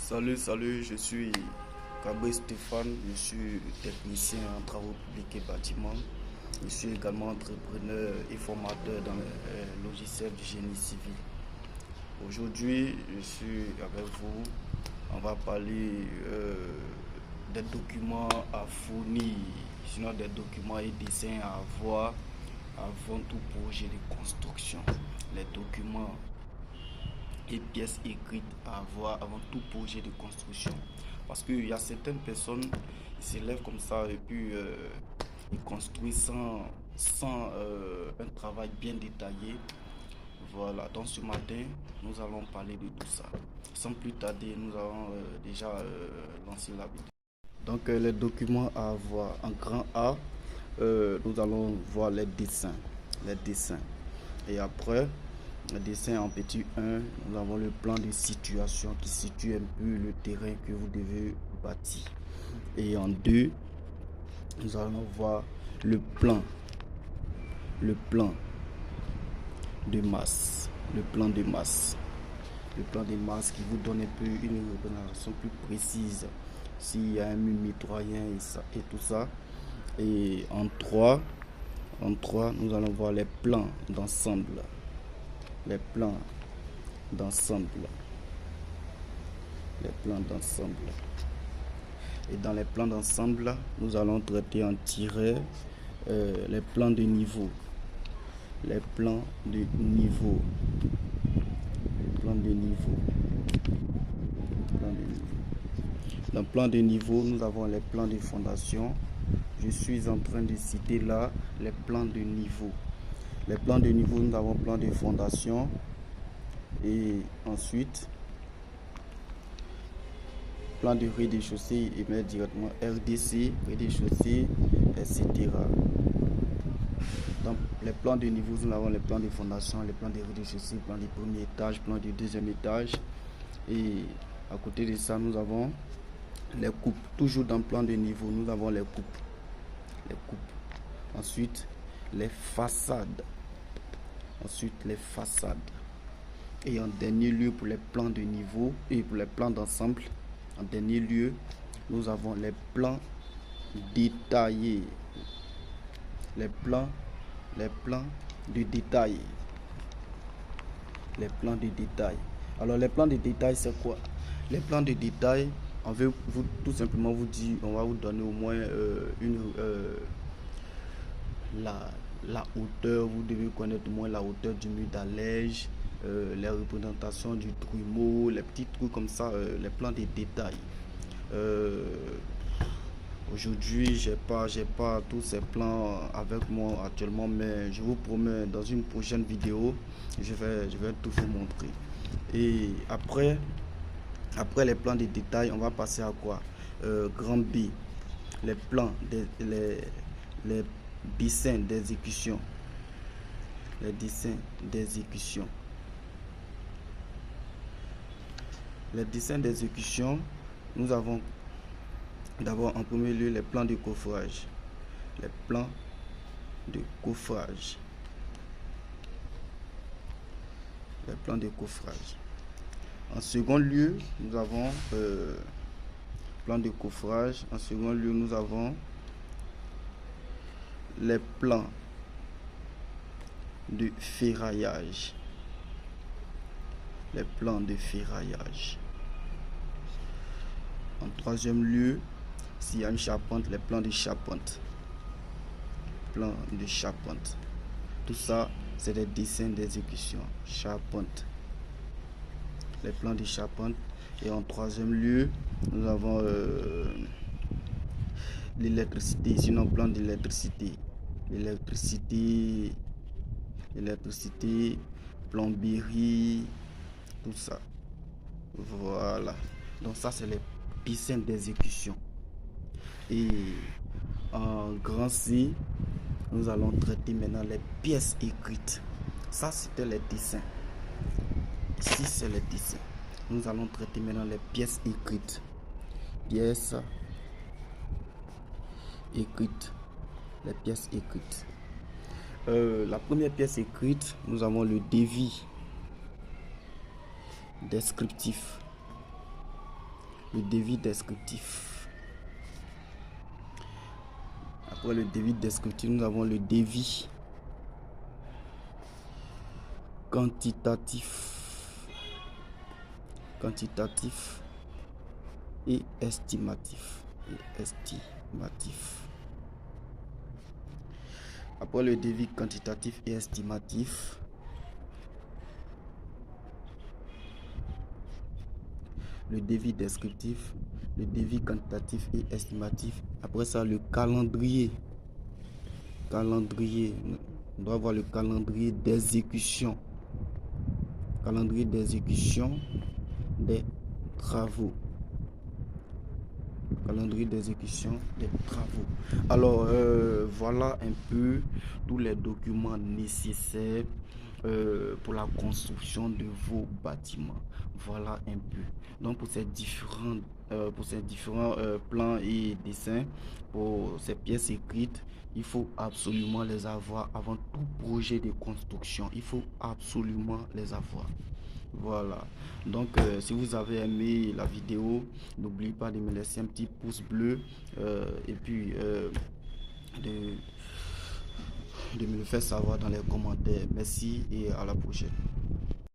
Salut, je suis Gabriel Stéphane, je suis technicien en travaux publics et bâtiments. Je suis également entrepreneur et formateur dans le logiciel du génie civil. Aujourd'hui, je suis avec vous. On va parler des documents à fournir, sinon des documents et dessins à avoir avant tout projet de construction. Les documents et pièces écrites à avoir avant tout projet de construction. Parce qu'il y a certaines personnes qui se lèvent comme ça et puis ils construisent sans un travail bien détaillé. Voilà, donc ce matin, nous allons parler de tout ça. Sans plus tarder, nous allons déjà lancer la vidéo. Donc les documents à avoir en grand A, nous allons voir les dessins. Et après, le dessin en petit 1, nous avons le plan de situation qui situe un peu le terrain que vous devez bâtir. Et en 2, nous allons voir le plan de masse. Le plan de masse qui vous donne un peu une représentation plus précise s'il y a un mur mitoyen et tout ça. Et en 3, nous allons voir les plans d'ensemble. Les plans d'ensemble. Et dans les plans d'ensemble, nous allons traiter en tiret les plans de niveau. Dans le plan de niveau, nous avons les plans de fondation. Je suis en train de citer là les plans de niveau. Les plans de niveau, nous avons plan de fondation et ensuite plan de rez-de-chaussée et mettre directement RDC, rez-de-chaussée, etc. Dans les plans de niveau, nous avons les plans de fondation, les plans de rez-de-chaussée, plan du premier étage, plan du deuxième étage. Et à côté de ça, nous avons les coupes. Toujours dans le plan de niveau, nous avons les coupes. Ensuite, les façades. Et en dernier lieu, pour les plans de niveau et pour les plans d'ensemble, en dernier lieu, nous avons les plans détaillés. Les plans de détail. Alors, les plans de détail, c'est quoi? Les plans de détail, on veut tout simplement vous dire, on va vous donner au moins la hauteur. Vous devez connaître au moins la hauteur du mur d'allège, les représentations du trumeau, les petits trucs comme ça, les plans de détail. Aujourd'hui, j'ai pas tous ces plans avec moi actuellement, mais je vous promets dans une prochaine vidéo, je vais tout vous montrer. Et après les plans de détail, on va passer à quoi? Grand B, les plans, les dessins d'exécution. Les dessins d'exécution, nous avons d'abord en premier lieu les plans de coffrage. En second lieu, nous avons plan de coffrage. En second lieu, nous avons les plans de ferraillage. En troisième lieu, s'il y a une charpente, les plans de charpente. Tout ça, c'est des dessins d'exécution. Charpente. Les plans de charpente. Et en troisième lieu, nous avons l'électricité. Sinon, plan d'électricité. L'électricité, plomberie, tout ça. Voilà. Donc ça, c'est les dessins d'exécution. Et en grand C, nous allons traiter maintenant les pièces écrites. Ça, c'était les dessins. Ici, c'est les dessins. Nous allons traiter maintenant les pièces écrites. Les pièces écrites. La première pièce écrite, nous avons le devis descriptif. le devis descriptif. Après le devis descriptif, nous avons le devis quantitatif et estimatif. Après le devis quantitatif et estimatif, le devis descriptif, le devis quantitatif et estimatif. Après ça, le calendrier. On doit avoir le calendrier d'exécution. Calendrier d'exécution des travaux. Calendrier d'exécution des travaux. Alors, voilà un peu tous les documents nécessaires pour la construction de vos bâtiments. Voilà un peu. Donc, pour ces différents plans et dessins, pour ces pièces écrites, il faut absolument les avoir avant tout projet de construction. Il faut absolument les avoir. Voilà. Donc, si vous avez aimé la vidéo, n'oubliez pas de me laisser un petit pouce bleu et puis de me le faire savoir dans les commentaires. Merci et à la prochaine.